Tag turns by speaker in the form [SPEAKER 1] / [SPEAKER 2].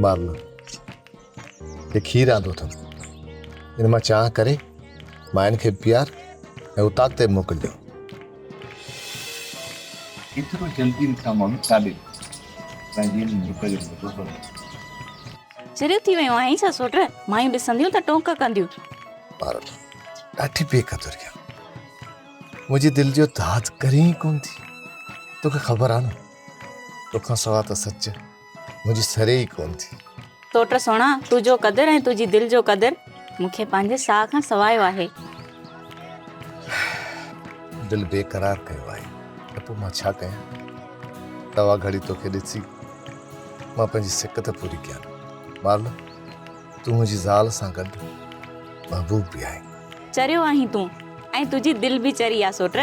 [SPEAKER 1] मारलो ये खीर आंदो अथम इन मां चाह करे माइन खे प्यार ऐं उताक ते मोकिलियो।
[SPEAKER 2] एतिरो जल्दी मूंखां माण्हू काॾे पंहिंजी मुल्क जो मज़ो वठो।
[SPEAKER 3] चिरियूं थी वियूं आहीं छा सोट? मायूं ॾिसंदियूं त टोंक कंदियूं।
[SPEAKER 1] मारलो ॾाढी बेक़दर क्या मुंहिंजी दिलि जो दाद करी कोन थी। तोखे ख़बर आहे न तोखां सवा त सच मुंहिंजी सरे ई कोन थी।
[SPEAKER 3] सोट सोणा तुंहिंजो क़दुरु ऐं तुंहिंजी दिलि जो क़दुरु मूंखे पंहिंजे साह खां सवायो आहे।
[SPEAKER 1] दिलि बेक़रार कयो आहे त पोइ मां छा कयां? तवा घड़ी तोखे ॾिसी मां पंहिंजी सिकत पूरी कयां। मारलो तूं मुंहिंजी ज़ाल सां गॾु महबूब बि आहीं।
[SPEAKER 3] चरियो आहीं तूं ऐं तुंहिंजी दिलि बि चरी आहे सोट।